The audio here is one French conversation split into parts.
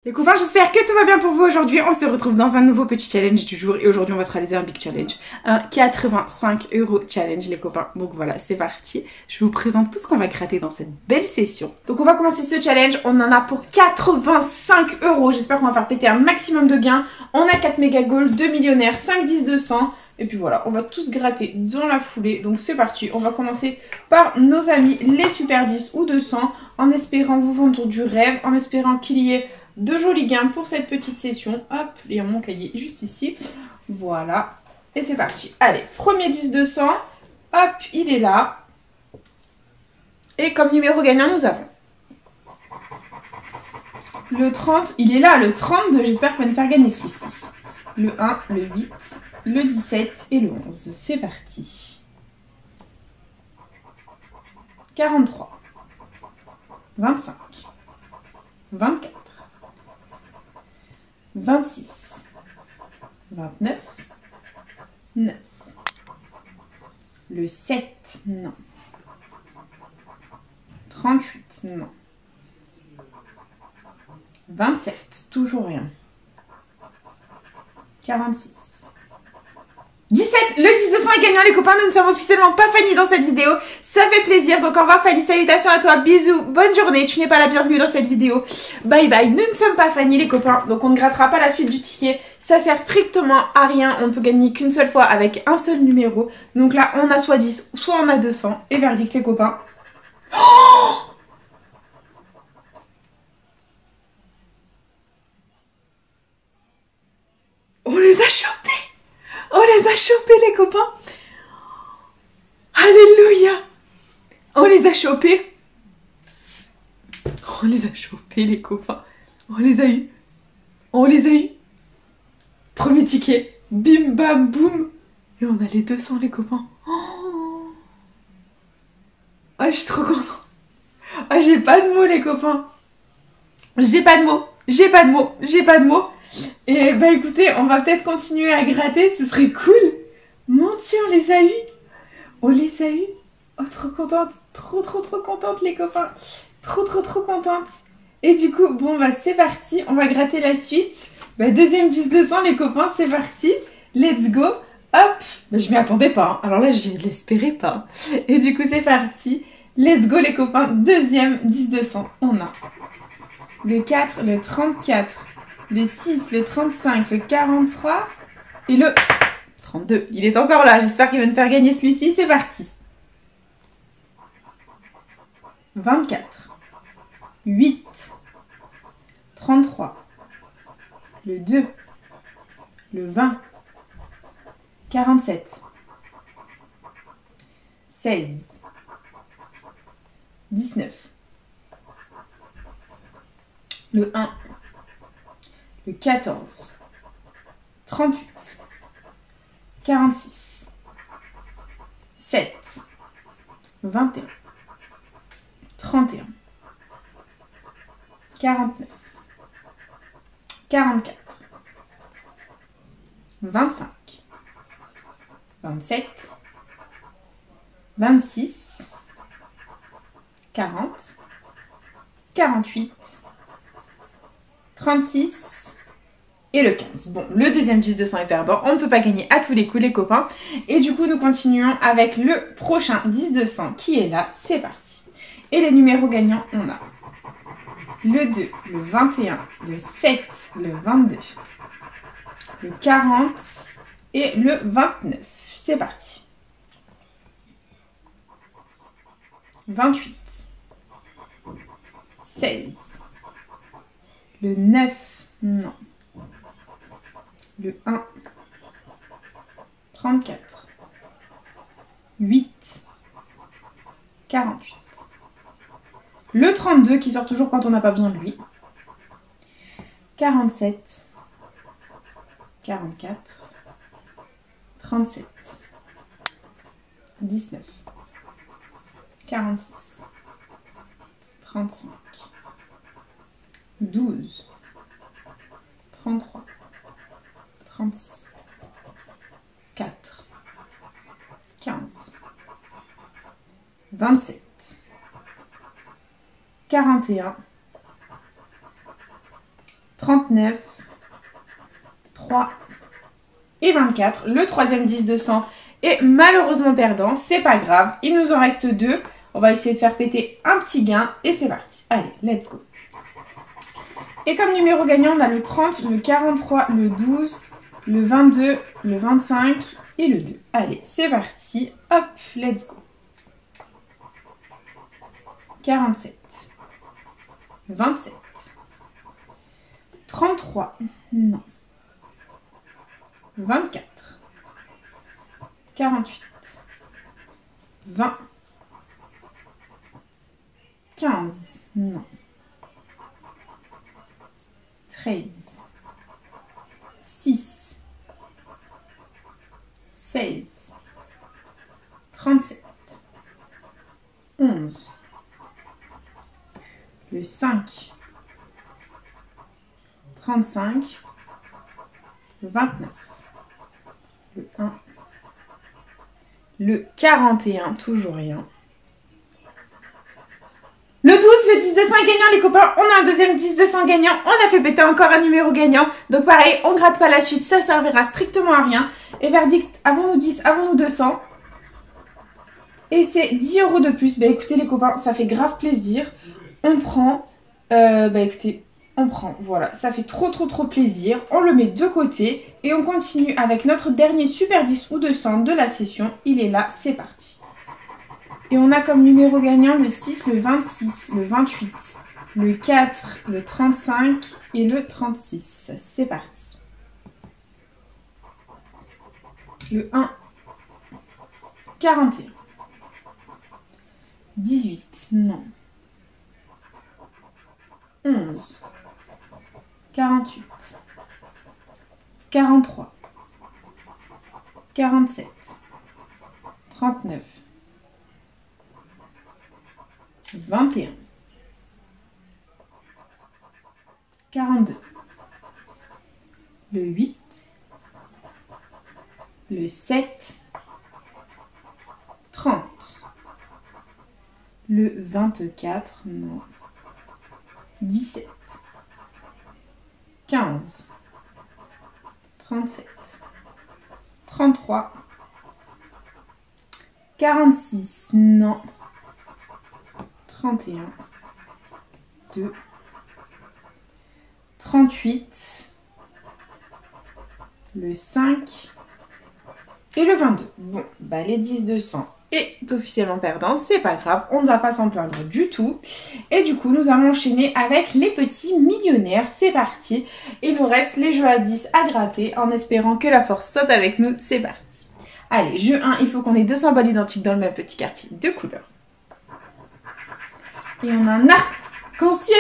Les copains, j'espère que tout va bien pour vous aujourd'hui. On se retrouve dans un nouveau petit challenge du jour et aujourd'hui on va se réaliser un big challenge. Un 85 € challenge les copains. Donc voilà, c'est parti. Je vous présente tout ce qu'on va gratter dans cette belle session. Donc on va commencer ce challenge. On en a pour 85 €. J'espère qu'on va faire péter un maximum de gains. On a 4 méga gold, 2 millionnaires, 5, 10, 200. Et puis voilà, on va tous gratter dans la foulée. Donc c'est parti. On va commencer par nos amis les super 10 ou 200 en espérant vous vendre du rêve, en espérant qu'il y ait de jolis gains pour cette petite session. Hop, et mon cahier juste ici. Voilà. Et c'est parti. Allez, premier 10-200. Hop, il est là. Et comme numéro gagnant, nous avons le 30. Il est là, le 32. J'espère qu'on va nous faire gagner celui-ci. Le 1, le 8, le 17 et le 11. C'est parti. 43. 25. 24. 26, 29, 9, le 7, non, 38, non, 27, toujours rien, 46, 17, le 10-200 est gagnant les copains, nous ne sommes officiellement pas Fanny dans cette vidéo, ça fait plaisir, donc au revoir Fanny, salutations à toi, bisous, bonne journée, tu n'es pas la bienvenue dans cette vidéo, bye bye, nous ne sommes pas Fanny les copains, donc on ne grattera pas la suite du ticket, ça sert strictement à rien, on ne peut gagner qu'une seule fois avec un seul numéro, donc là on a soit 10, soit on a 200, et verdict les copains. Oh, on les a chopés! On les a chopés les copains. Alléluia. On les a chopés. On les a chopés les copains. On les a eu. On les a eu. Premier ticket. Bim bam boum. Et on a les 200 les copains. Oh, ah, je suis trop contente. Ah, j'ai pas de mots les copains. J'ai pas de mots. J'ai pas de mots. J'ai pas de mots. Et bah écoutez, on va peut-être continuer à gratter, ce serait cool. Mon Dieu, on les a eu. On les a eu. Oh, trop contente. Trop contente les copains. Trop contente. Et du coup, bon bah c'est parti. On va gratter la suite. Bah deuxième 10-200 les copains, c'est parti. Let's go. Hop. Bah je m'y attendais pas. Hein. Alors là, je l'espérais pas. Et du coup, c'est parti. Let's go les copains. Deuxième 10-200. On a le 4, le 34. Le 6, le 35, le 43 et le 32. Il est encore là. J'espère qu'il va nous faire gagner celui-ci. C'est parti. 24, 8, 33, le 2, le 20, 47, 16, 19, le 1, le 14, 38, 46, 7, 21, 31, 49, 44, 25, 27, 26, 40, 48, 36 et le 15. Bon, le deuxième 10-200 est perdant. On ne peut pas gagner à tous les coups les copains. Et du coup, nous continuons avec le prochain 10-200 qui est là. C'est parti. Et les numéros gagnants, on a le 2, le 21, le 7, le 22, le 40 et le 29. C'est parti. 28, 16, le 9, non. Le 1, 34, 8, 48. Le 32 qui sort toujours quand on n'a pas besoin de lui. 47, 44, 37, 19, 46, 35, 12, 33, 36, 4, 15, 27, 41, 39, 3 et 24. Le troisième 10 200 est malheureusement perdant. C'est pas grave. Il nous en reste 2. On va essayer de faire péter un petit gain. Et c'est parti. Allez, let's go. Et comme numéro gagnant, on a le 30, le 43, le 12, le 22, le 25 et le 2. Allez, c'est parti. Hop, let's go. 47, 27, 33, non, 24, 48, 20, 15, non, 13, 6, 16, 37, 11, le 5, 35, le 29, le 1, le 41, toujours rien. Le 12, le 10 200 est gagnant les copains, on a un deuxième 10 200 gagnant, on a fait péter encore un numéro gagnant, donc pareil, on gratte pas la suite, ça servira strictement à rien. Et verdict, avons-nous 10, avons-nous 200 ? Et c'est 10 € de plus, bah écoutez les copains, ça fait grave plaisir. On prend, écoutez, on prend, voilà, ça fait trop plaisir. On le met de côté et on continue avec notre dernier super 10 ou 200 de la session. Il est là, c'est parti. Et on a comme numéro gagnant le 6, le 26, le 28, le 4, le 35 et le 36. C'est parti. Le 1, 41, 18, non. 11, 48, 43, 47, 39, 21, 42, le 8, le 7, 30, le 24, non. 17, 15, 37, 33, 46, non, 31, 2, 38, le 5 et le 22. Bon, bah les 10 200 est officiellement perdant, c'est pas grave, on ne va pas s'en plaindre du tout. Et du coup, nous allons enchaîner avec les petits millionnaires, c'est parti. Il nous reste les jeux à 10 à gratter en espérant que la force soit avec nous, c'est parti. Allez, jeu 1, il faut qu'on ait 2 symboles identiques dans le même petit quartier de couleurs. Et on a un arc-en-ciel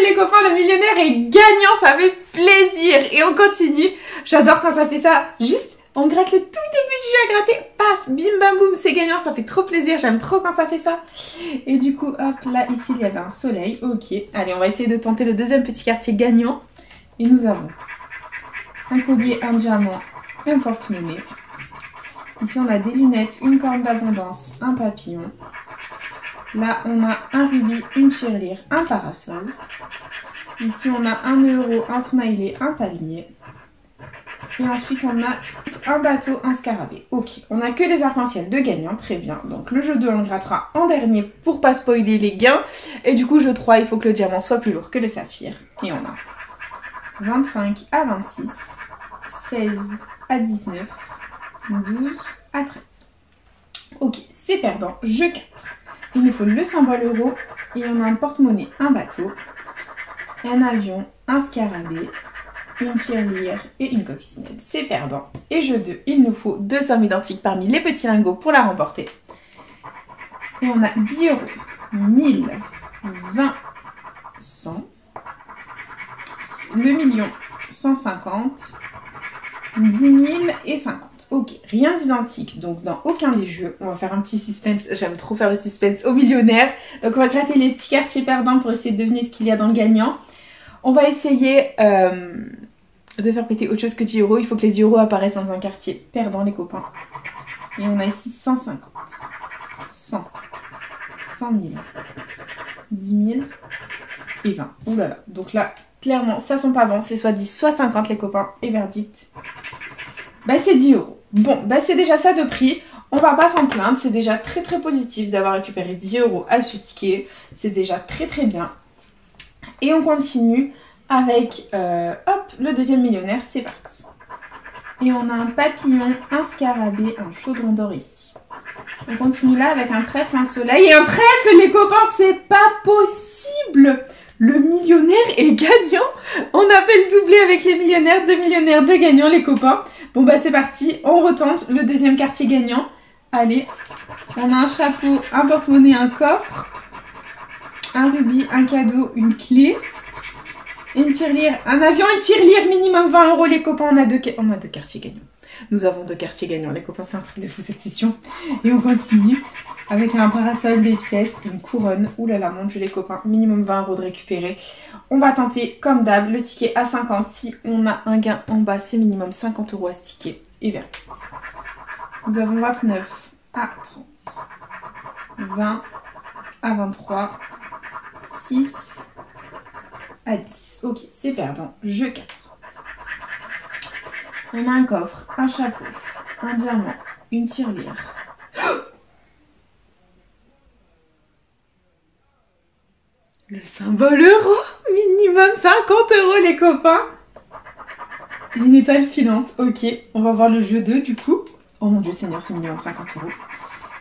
les copains, le millionnaire est gagnant, ça fait plaisir. Et on continue, j'adore quand ça fait ça, juste... On gratte le tout début du jeu à gratter, paf, bim bam boum, c'est gagnant, ça fait trop plaisir, j'aime trop quand ça fait ça. Et du coup, hop, là, ici, il y avait un soleil, ok. Allez, on va essayer de tenter le deuxième petit quartier gagnant. Et nous avons un collier, un diamant, un porte-monnaie. Ici, on a des lunettes, une corne d'abondance, un papillon. Là, on a un rubis, une tirelire, un parasol. Ici, on a 1 €, un smiley, un palmier. Et ensuite, on a un bateau, un scarabée. Ok, on n'a que les arcs-en-ciel de gagnants, très bien. Donc le jeu 2, on le grattera en dernier pour pas spoiler les gains. Et du coup, jeu 3, il faut que le diamant soit plus lourd que le saphir. Et on a 25 à 26, 16 à 19, 12 à 13. Ok, c'est perdant. Jeu 4. Il nous faut le symbole euro et on a un porte-monnaie, un bateau, un avion, un scarabée, une tirelire et une coccinelle. C'est perdant. Et jeu 2, il nous faut 2 sommes identiques parmi les petits lingots pour la remporter. Et on a 10 €, 1000, 20, 100, le million, 150, 10 000 et 50. Ok, rien d'identique, donc dans aucun des jeux. On va faire un petit suspense, j'aime trop faire le suspense aux millionnaires. Donc on va gratter les petits quartiers perdants pour essayer de deviner ce qu'il y a dans le gagnant. On va essayer de faire péter autre chose que 10 €. Il faut que les 10 € apparaissent dans un quartier perdant, les copains. Et on a ici 150, 100, 100 000, 10 000 et 20. Ouh là là. Donc là, clairement, ça sont pas bons. C'est soit 10, soit 50 les copains. Et verdict, bah c'est 10 euros. Bon, bah c'est déjà ça de prix. On va pas s'en plaindre. C'est déjà très très positif d'avoir récupéré 10 euros à ce ticket. C'est déjà très très bien. Et on continue avec, hop, le deuxième millionnaire. C'est parti. Et on a un papillon, un scarabée, un chaudron d'or ici. On continue là avec un trèfle, un soleil et un trèfle, les copains, c'est pas possible! Le millionnaire est gagnant! On a fait le doublé avec les millionnaires, 2 millionnaires, 2 gagnants, les copains. Bon bah c'est parti, on retente le deuxième quartier gagnant. Allez, on a un chapeau, un porte-monnaie, un coffre, un rubis, un cadeau, une clé, une tirelire, un avion, une tirelire, minimum 20 euros, les copains. On a deux quartiers gagnants. Nous avons 2 quartiers gagnants, les copains, c'est un truc de fou cette session. Et on continue avec un parasol, des pièces, une couronne. Ouh là là, mon dieu les copains, minimum 20 euros de récupérer. On va tenter, comme d'hab, le ticket à 50. Si on a un gain en bas, c'est minimum 50 euros à ce ticket. Et verdict. Nous avons 29 à 30, 20 à 23, 6 à 10. Ok, c'est perdant. Jeu 4. On a un coffre, un chapeau, un diamant, une tirelire. Le symbole euro, minimum 50 euros les copains. Et une étoile filante, ok. On va voir le jeu 2 du coup. Oh mon dieu seigneur, c'est minimum 50 euros.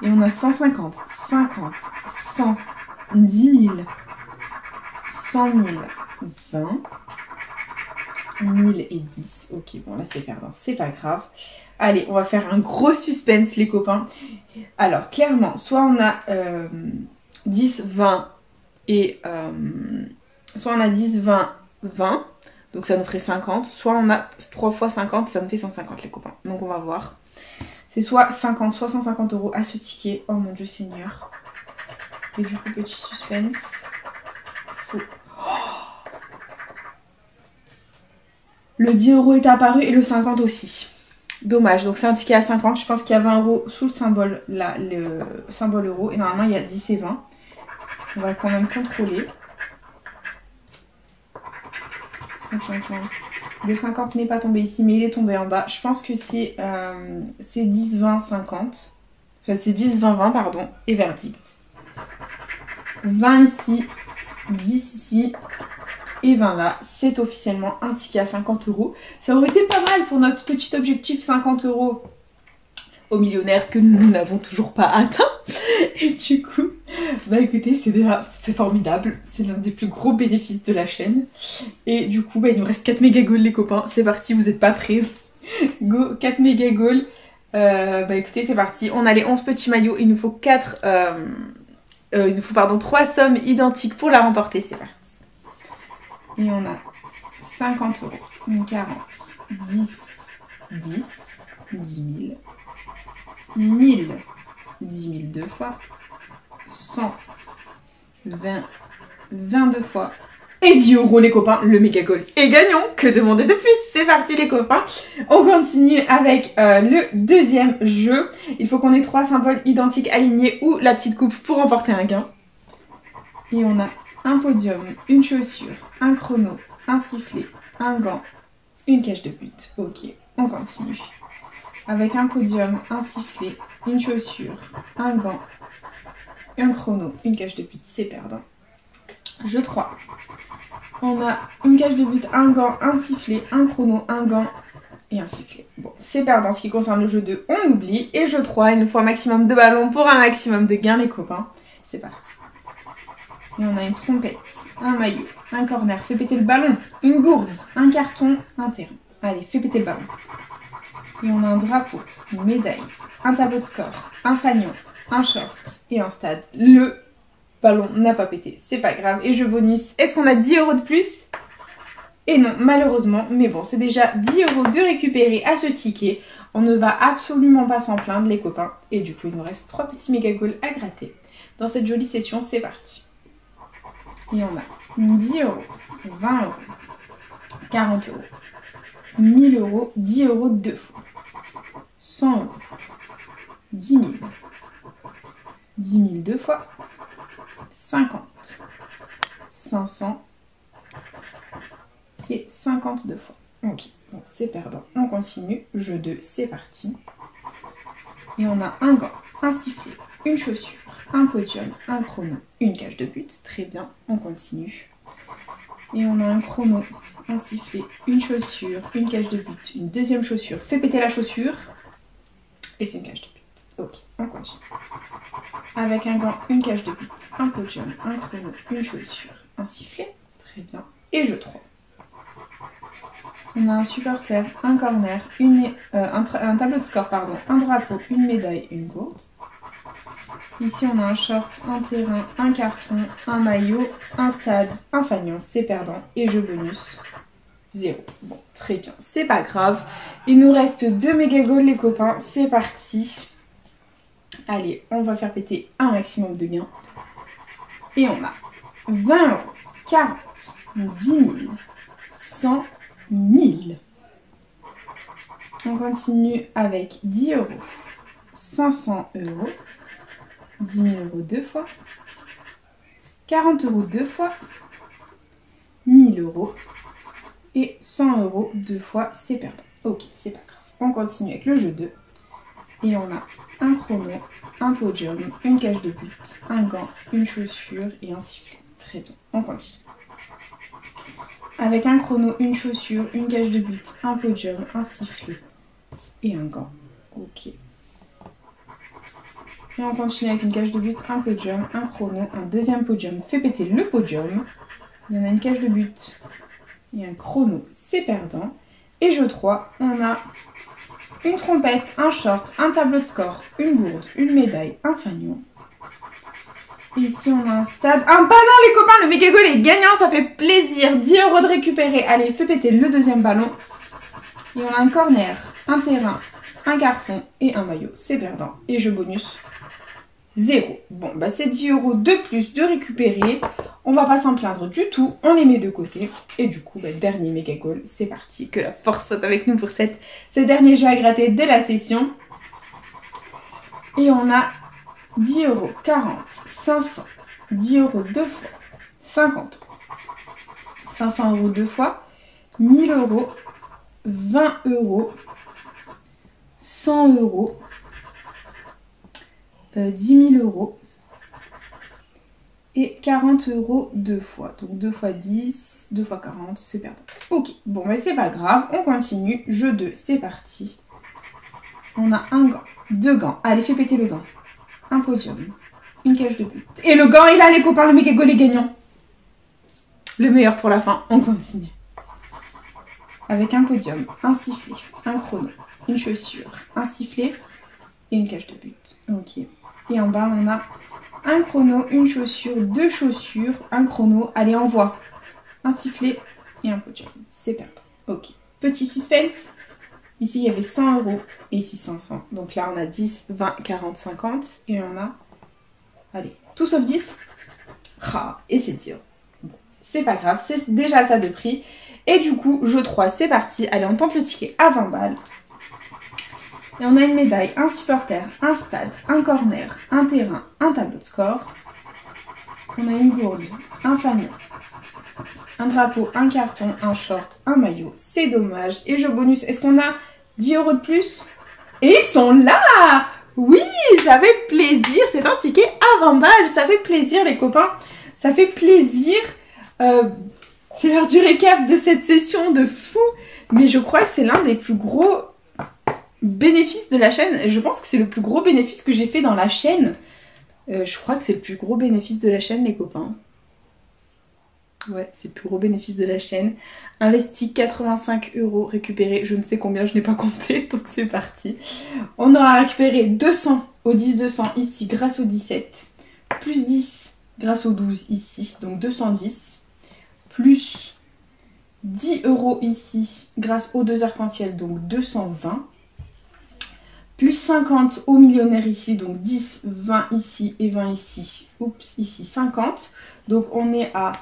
Et on a 150, 50, 100, 10 000, 100 000, 20... 1000 et 10. Ok, bon là c'est perdant, c'est pas grave. Allez, on va faire un gros suspense les copains. Alors clairement, soit on a 10, 20 et... soit on a 10, 20, 20. Donc ça nous ferait 50. Soit on a 3 fois 50, ça nous fait 150 les copains. Donc on va voir. C'est soit 50, soit 150 euros à ce ticket. Oh mon dieu seigneur. Et du coup, petit suspense. Faux. Le 10 euros est apparu et le 50 aussi. Dommage, donc c'est un ticket à 50. Je pense qu'il y a 20 euros sous le symbole, là, le symbole euro. Et normalement, il y a 10 et 20. On va quand même contrôler. 150. Le 50 n'est pas tombé ici, mais il est tombé en bas. Je pense que c'est 10, 20, 50. Enfin, c'est 10, 20, 20, pardon. Et verdict. 20 ici, 10 ici. Et 20 là, c'est officiellement un ticket à 50 euros. Ça aurait été pas mal pour notre petit objectif 50 euros au millionnaire que nous n'avons toujours pas atteint. Et du coup, bah écoutez, c'est formidable. C'est l'un des plus gros bénéfices de la chaîne. Et du coup, bah il nous reste 4 méga goals les copains. C'est parti, vous n'êtes pas prêts? Go, 4 méga goals. Bah écoutez, c'est parti. On a les 11 petits maillots. Il nous faut 3 sommes identiques pour la remporter. C'est parti. Et on a 50 euros, 40, 10, 10, 10 000, 1000, 10 000 deux fois, 100, 20, 22 fois, et 10 euros les copains, le méga goal est gagnant, que demander de plus? C'est parti les copains, on continue avec le deuxième jeu. Il faut qu'on ait 3 symboles identiques alignés ou la petite coupe pour remporter un gain. Et on a un podium, une chaussure, un chrono, un sifflet, un gant, une cage de but. Ok, on continue. Avec un podium, un sifflet, une chaussure, un gant, un chrono, une cage de but. C'est perdant. Jeu 3. On a une cage de but, un gant, un sifflet, un chrono, un gant et un sifflet. Bon, c'est perdant. Ce qui concerne le jeu 2, on oublie. Et jeu 3, il nous faut un maximum de ballons pour un maximum de gains les copains. C'est parti. Et on a une trompette, un maillot, un corner, fais péter le ballon, une gourde, un carton, un terrain. Allez, fais péter le ballon. Et on a un drapeau, une médaille, un tableau de score, un fanion, un short et un stade. Le ballon n'a pas pété, c'est pas grave. Et jeu bonus, est-ce qu'on a 10 euros de plus? Et non, malheureusement, mais bon, c'est déjà 10 euros de récupérer à ce ticket. On ne va absolument pas s'en plaindre les copains. Et du coup, il nous reste 3 petits méga goals à gratter. Dans cette jolie session, c'est parti. Et on a 10 euros, 20 euros, 40 euros, 1000 euros, 10 euros deux fois, 100 euros, 10 000, 10 000 deux fois, 50, 500, et 52 fois. Ok, donc c'est perdant. On continue. Jeu 2, c'est parti. Et on a un gant, un sifflet, une chaussure, un podium, un chrono, une cage de but. Très bien, on continue. Et on a un chrono, un sifflet, une chaussure, une cage de but, une deuxième chaussure. Fais péter la chaussure. Et c'est une cage de but. Ok, on continue. Avec un gant, une cage de but, un podium, un chrono, une chaussure, un sifflet. Très bien. Et jeu 3. On a un supporter, un corner, un tableau de score, pardon, un drapeau, une médaille, une gourde. Ici, on a un short, un terrain, un carton, un maillot, un stade, un fanion, c'est perdant. Et jeu bonus, 0. Bon, très bien, c'est pas grave. Il nous reste 2 méga goals, les copains. C'est parti. Allez, on va faire péter un maximum de gains. Et on a 20 €, 40, 10 000, 100 000. On continue avec 10 €, 500 €, 10 000 € deux fois, 40 € deux fois, 1000 € et 100 € deux fois, c'est perdant. Ok, c'est pas grave. On continue avec le jeu 2. Et on a un chrono, un podium, une cage de but, un gant, une chaussure et un sifflet. Très bien, on continue. Avec un chrono, une chaussure, une cage de but, un podium, un sifflet et un gant. Ok. Et on continue avec une cage de but, un podium, un chrono, un deuxième podium. Fais péter le podium. Il y en a une cage de but et un chrono, c'est perdant. Et jeu 3, on a une trompette, un short, un tableau de score, une gourde, une médaille, un fanion. Et ici, on a un stade. Un ballon, les copains, le méga goal est gagnant, ça fait plaisir. 10 € de récupérer. Allez, fais péter le deuxième ballon. Et on a un corner, un terrain, un carton et un maillot. C'est perdant. Et jeu bonus, 0. Bon, bah c'est 10 € de plus de récupérer. On va pas s'en plaindre du tout. On les met de côté. Et du coup, bah, dernier méga goal, c'est parti. Que la force soit avec nous pour ce dernier jeu à gratter de la session. Et on a 10 €, 40, 500, 10 € deux fois, 50 €, 500 € deux fois, 1000 €, 20 €, 100 €, 10 000 € et 40 € deux fois. Donc 2 fois 10, 2 fois 40, c'est perdant. Ok, bon mais c'est pas grave, on continue. Jeu 2, c'est parti. On a un gant, 2 gants. Allez, fais péter le gant. Un podium, une cage de but. Et le gant est là, les copains, le méga goal est gagnant. Le meilleur pour la fin, on continue. Avec un podium, un sifflet, un chrono, une chaussure, un sifflet et une cage de but. Ok. Et en bas, on a un chrono, une chaussure, 2 chaussures, un chrono. Allez, envoie. Un sifflet et un podium. C'est perdant. Ok. Petit suspense. Ici, il y avait 100 € et ici 500. Donc là, on a 10, 20, 40, 50. Et on a, allez, tout sauf 10. Ah, et c'est 10 €. Bon, c'est pas grave, c'est déjà ça de prix. Et du coup, jeu 3, c'est parti. Allez, on tente le ticket à 20 balles. Et on a une médaille, un supporter, un stade, un corner, un terrain, un tableau de score. On a une gourde, un fanion, un drapeau, un carton, un short, un maillot. C'est dommage. Et jeu bonus, est-ce qu'on a 10 € de plus? Et ils sont là! Oui, ça fait plaisir. C'est un ticket à 20 balles. Ça fait plaisir, les copains. Ça fait plaisir. C'est l'heure du récap de cette session de fou. Mais je crois que c'est l'un des plus gros bénéfices de la chaîne. Je pense que c'est le plus gros bénéfice que j'ai fait dans la chaîne. Je crois que c'est le plus gros bénéfice de la chaîne, les copains. Ouais, c'est le plus gros bénéfice de la chaîne. Investi 85 €, récupéré je ne sais combien, je n'ai pas compté, donc c'est parti. On aura récupéré 200 au 10-200 ici grâce au 17. Plus 10 grâce au 12 ici, donc 210. Plus 10 € ici grâce aux 2 arcs-en-ciel, donc 220. Plus 50 au millionnaire ici, donc 10, 20 ici et 20 ici. Oups, ici 50. Donc on est à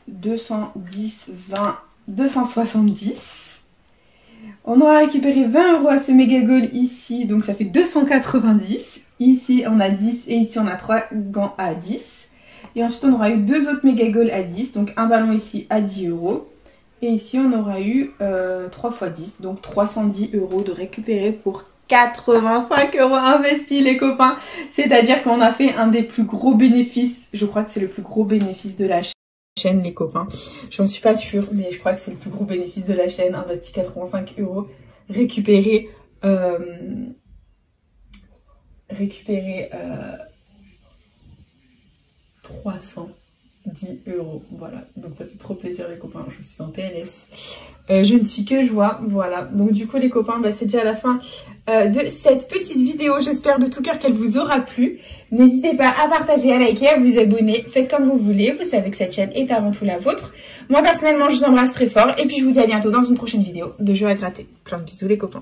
210, 20, 270. On aura récupéré 20 € à ce méga goal ici, donc ça fait 290. Ici on a 10 et ici on a 3 gants à 10. Et ensuite, on aura eu 2 autres méga goals à 10. Donc, un ballon ici à 10 €. Et ici, on aura eu 3 x 10. Donc, 310 € de récupérer pour 85 € investis, les copains. C'est-à-dire qu'on a fait un des plus gros bénéfices. Je crois que c'est le plus gros bénéfice de la chaîne, les copains. J'en suis pas sûre, mais je crois que c'est le plus gros bénéfice de la chaîne. Investi 85 €. Récupérer 310 €. Voilà, donc ça fait trop plaisir les copains, je suis en PLS. Je ne suis que joie, voilà. Donc du coup les copains, bah, c'est déjà la fin de cette petite vidéo. J'espère de tout cœur qu'elle vous aura plu. N'hésitez pas à partager, à liker, à vous abonner. Faites comme vous voulez, vous savez que cette chaîne est avant tout la vôtre. Moi personnellement, je vous embrasse très fort. Et puis je vous dis à bientôt dans une prochaine vidéo de jeux à gratter. Plein de bisous les copains.